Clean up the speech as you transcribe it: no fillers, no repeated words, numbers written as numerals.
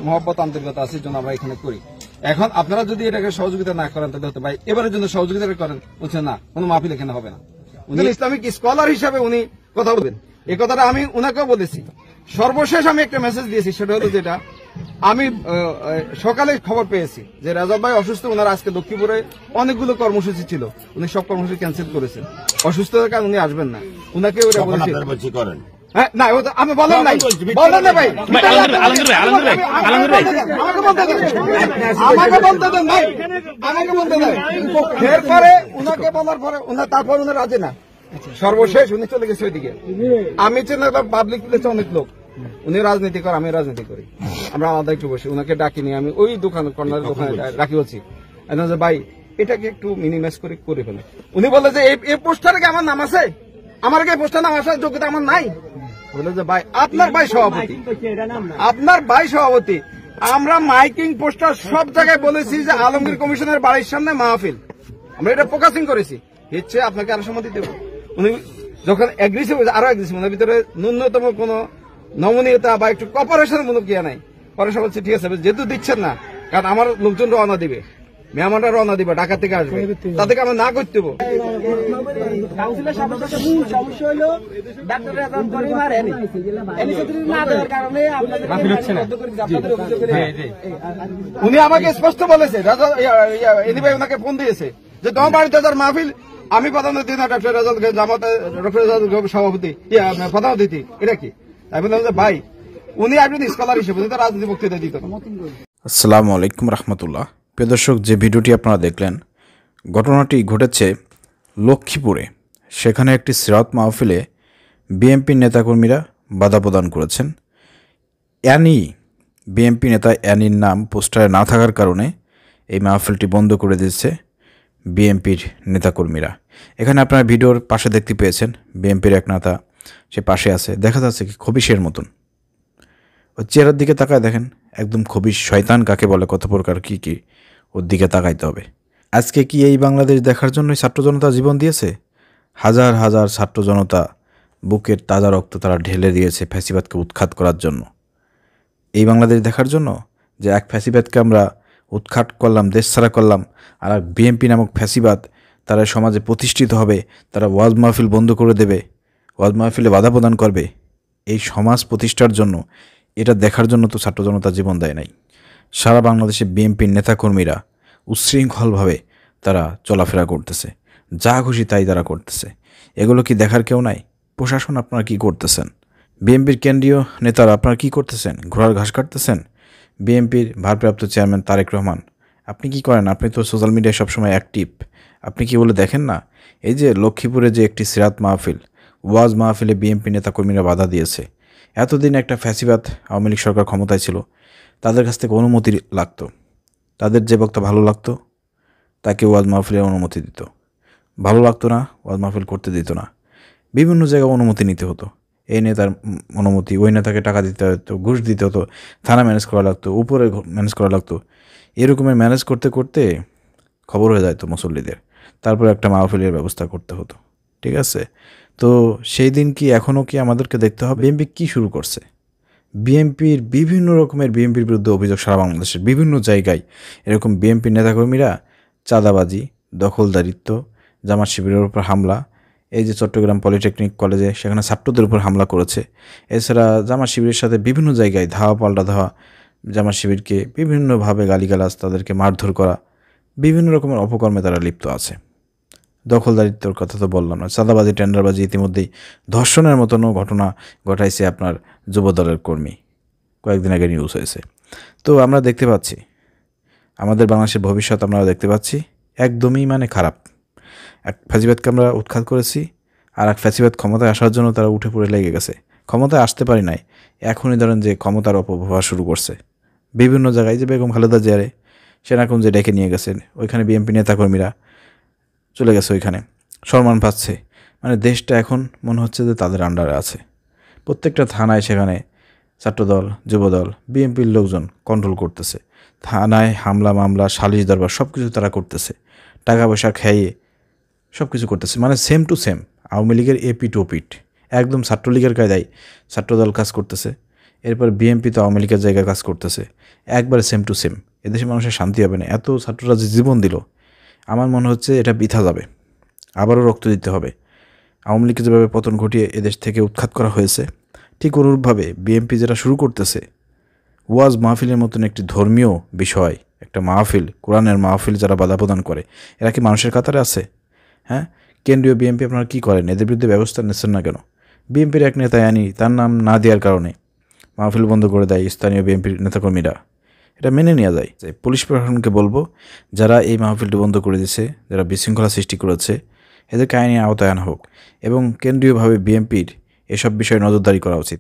মহব্বত আন্তরিকতা আছে, জন্য আমরা এখানে করি। এখন আপনারা যদি এটাকে সহযোগিতা না করেন তাহলে হতে ভাই এবারের জন্য সহযোগিতা করেন, বলছেন না কোনো মাহফিল এখানে হবে না। উনি ইসলামিক স্কলার হিসাবে উনি কথা বলবেন, এই কথাটা আমি উনাকেও বলেছি। সর্বশেষ আমি একটা মেসেজ দিয়েছি, সেটা হলো যেটা আমি সকালে খবর পেয়েছি যে রাজব ভাই অসুস্থ, ওনার আজকে লক্ষ্মীপুরে অনেকগুলো কর্মসূচি ছিল, উনি সব কর্মসূচি ক্যান্সেল করেছেন। অসুস্থতার কারণে উনি আসবেন না, উনাকে ওটা বলেছি। হ্যাঁ না আমি বলেন নাই, বলেন না ভাই, আমাকে বলতে দেন ভাই, আমাকে বলতে দেন। এরপরে উনাকে বলার পরে তারপর উনি রাজি না, সর্বশেষ উনি চলে গেছে ওইদিকে। আমি চিন্তা পাবলিক প্লেসে অনেক লোক, উনি রাজনীতি করে, আমি রাজনীতি করি, আমরা আলাদা একটু বসে উনাকে ডাকিনি, আমি ওই দোকান কর্নারের দোকানে ডাকি বলছি ভাই এটাকে একটু মিনিমাইজ করে ফেলে। উনি বলে যে এই পোস্টারে কি আমার নাম আছে, আমার কি পোস্টার নাম আসার যোগ্যতা আমার নাই। বলে যে ভাই আপনার ভাই সভাপতি, আপনার ভাই সভাপতি, আমরা মাইকিং পোস্টার সব জায়গায় বলেছি যে আলমগীর কমিশনের বাড়ির সামনে মাহফিল, আমরা এটা ফোকাসিং করেছি, হচ্ছে আপনাকে আরো সম্মতি দেব। উনি যখন অ্যাগ্রেসিভ হয়েছে, আরো অ্যাগ্রেসিভ, ওনার ভিতরে ন্যূনতম কোনো নমনীয়তা বা একটু কপারেশনের মূলক ইয়ে নাই। পরে সব বলছে ঠিক আছে যেহেতু দিচ্ছেন না, কারণ আমার লোকজন রওনা দিবে, মেহমানরা রওনা দিবে, ঢাকা থেকে আসবে, তাদেরকে আমরা না করতে দেবো। উনি আমাকে স্পষ্ট বলেছে, ভাই ওনাকে ফোন দিয়েছে যে তোমার বাড়িতে যার মাহফিল, আমি প্রধান অতিথি না ডক্টর রেজাল জামাতে, ডক্টর রেজাল সভাপতি প্রধান অতিথি, এটা কি? তাই বললাম যে ভাই উনি আসবেন স্কলার হিসেবে, উনি তো রাজনীতি বক্তৃতা দিত না। আসসালামু আলাইকুম রহমতুল্লাহ। প্রিয় দর্শক, যে ভিডিওটি আপনারা দেখলেন, ঘটনাটি ঘটেছে লক্ষ্মীপুরে। সেখানে একটি সিরাত মাহফিলে বিএনপি নেতাকর্মীরা বাধা প্রদান করেছেন। অ্যানি, বিএনপি নেতা অ্যানির নাম পোস্টারে না থাকার কারণে এই মাহফিলটি বন্ধ করে দিয়েছে বিএনপির নেতাকর্মীরা। এখানে আপনারা ভিডিওর পাশে দেখতে পেয়েছেন বিএনপির এক নেতা, সে পাশে আছে, দেখা যাচ্ছে কি খবিশের মতন। ওর চেহারার দিকে তাকায় দেখেন, একদম খবিশ শয়তান কাকে বলে, কত প্রকার কী কী, ওর দিকে তাকাইতে হবে। আজকে কি এই বাংলাদেশ দেখার জন্যই ছাত্র জনতা জীবন দিয়েছে? হাজার হাজার ছাত্র জনতা বুকের তাজা রক্ত তারা ঢেলে দিয়েছে ফ্যাসিবাদকে উৎখাত করার জন্য। এই বাংলাদেশ দেখার জন্য যে এক ফ্যাসিবাদকে আমরা উৎখাত করলাম, দেশছাড়া করলাম, আর এক বিএনপি নামক ফ্যাসিবাদ তারা সমাজে প্রতিষ্ঠিত হবে, তারা ওয়াজ মাহফিল বন্ধ করে দেবে, ওয়াজ মাহফিলে বাধা প্রদান করবে। এই সমাজ প্রতিষ্ঠার জন্য, এটা দেখার জন্য তো ছাত্র জনতা জীবন দেয় নাই। সারা বাংলাদেশে বিএনপির নেতাকর্মীরা উচ্ছৃঙ্খলভাবে তারা চলাফেরা করতেছে, যা খুশি তাই তারা করতেছে। এগুলো কি দেখার কেউ নাই? প্রশাসন আপনারা কি করতেছেন? বিএনপির কেন্দ্রীয় নেতারা আপনারা কি করতেছেন? ঘোড়ার ঘাস কাটতেছেন? বিএনপির ভারপ্রাপ্ত চেয়ারম্যান তারেক রহমান, আপনি কি করেন? আপনি তো সোশ্যাল মিডিয়ায় সবসময় অ্যাক্টিভ, আপনি কি বলে দেখেন না? এই যে লক্ষ্মীপুরে যে একটি সিরাত মাহফিল, ওয়াজ মাহফিলে বিএনপি নেতাকর্মীরা বাধা দিয়েছে। এতদিন একটা ফ্যাসিবাদ আওয়ামী লীগ সরকার ক্ষমতায় ছিল, তাদের কাছ থেকে অনুমতি লাগতো, তাদের যে বক্তা ভালো লাগতো তাকে ওয়াজ মাহফিলের অনুমতি দিত, ভালো লাগতো না ওয়াজ মাহফিল করতে দিত না। বিভিন্ন জায়গায় অনুমতি নিতে হতো, এই নেতার অনুমতি, ওই নেতাকে টাকা দিতে হতো, ঘুষ দিতে হতো, থানা ম্যানেজ করা লাগতো, উপরে ম্যানেজ করা লাগতো। এরকমের ম্যানেজ করতে করতে খবর হয়ে যেত মুসল্লিদের, তারপর একটা মাহফিলের ব্যবস্থা করতে হতো। ঠিক আছে, তো সেই দিন কি এখনও কি আমাদেরকে দেখতে হবে? বিএনপি কী শুরু করছে? বিএনপির বিভিন্ন রকমের বিএনপির বিরুদ্ধে অভিযোগ, সারা বাংলাদেশের বিভিন্ন জায়গায় এরকম বিএনপির নেতাকর্মীরা চাঁদাবাজি, দখলদারিত্ব, জামাত শিবিরের উপর হামলা, এই যে চট্টগ্রাম পলিটেকনিক কলেজে সেখানে ছাত্রদের উপর হামলা করেছে। এছাড়া জামাত শিবিরের সাথে বিভিন্ন জায়গায় ধাওয়া পাল্টা ধাওয়া, জামাত শিবিরকে বিভিন্নভাবে গালিগালাজ, তাদেরকে মারধর করা, বিভিন্ন রকমের অপকর্মে তারা লিপ্ত আছে। দখলদারিত্বর কথা তো বললাম না, চাঁদাবাজি, টেন্ডারবাজি, ইতিমধ্যেই ধর্ষণের মতনও ঘটনা ঘটাইছে আপনার যুবদলের কর্মী, কয়েকদিন আগে নিউজ হয়েছে। তো আমরা দেখতে পাচ্ছি আমাদের বাংলাদেশের ভবিষ্যৎ, আমরা দেখতে পাচ্ছি একদমই খারাপ। এক ফ্যাসিবাদকে আমরা উৎখাত করেছি, আর এক ফ্যাসিবাদ ক্ষমতায় আসার জন্য তারা উঠে পড়ে লেগে গেছে। ক্ষমতায় আসতে পারি নাই, এখনই ধরেন যে ক্ষমতার অপব্যবহার শুরু করছে বিভিন্ন জায়গায়। যে বেগম খালেদা জিয়ারে সেনাকুঞ্জে ডেকে নিয়ে গেছেন, ওইখানে বিএনপি নেতাকর্মীরা চলে গেছে, ওইখানে সম্মান পাচ্ছে। দেশটা এখন মনে হচ্ছে যে তাদের আন্ডারে আছে। প্রত্যেকটা থানায় সেখানে ছাত্রদল, যুবদল, বিএনপির লোকজন কন্ট্রোল করতেছে। থানায় হামলা, মামলা, সালিশ দরবার সব কিছু তারা করতেছে, টাকা পয়সা খাইয়ে সব কিছু করতেছে। সেম টু সেম আওয়ামী লীগের এপিট ওপিট, একদম ছাত্রলীগের কায়দায় ছাত্রদল কাজ করতেছে। এরপর বিএনপি তো আওয়ামী লীগের জায়গায় কাজ করতেছে, একবারে সেম টু সেম। এদেশে মানুষের শান্তি হবে না। এত ছাত্ররা যে জীবন দিল, আমার মনে হচ্ছে এটা বৃথা যাবে, আবারও রক্ত দিতে হবে। আওয়ামী লীগকে যেভাবে পতন ঘটিয়ে এদেশ থেকে উৎখাত করা হয়েছে, ঠিক অনুরূপভাবে বিএনপি যেটা শুরু করতেছে, ওয়াজ মাহফিলের মতন একটি ধর্মীয় বিষয়, একটা মাহফিল, কোরআনের মাহফিল যারা বাধা প্রদান করে, এরা কি মানুষের কাতারে আছে? হ্যাঁ, কেন্দ্রীয় বিএনপি আপনারা কী করেন? এদের বিরুদ্ধে ব্যবস্থা নিচ্ছেন না কেন? বিএনপির এক নেতায় আনি, তার নাম না দেওয়ার কারণে মাহফিল বন্ধ করে দেয় স্থানীয় বিএনপির নেতাকর্মীরা। এটা মেনে নেওয়া যায়। পুলিশ প্রশাসনকে বলবো, যারা এই মাহফিলটি বন্ধ করে দিয়েছে, যারা বিশৃঙ্খলা সৃষ্টি করেছে, এদেরকে আইনের আওতায় আনা হোক এবং কেন্দ্রীয়ভাবে বিএনপির এসব বিষয়ে নজরদারি করা উচিত।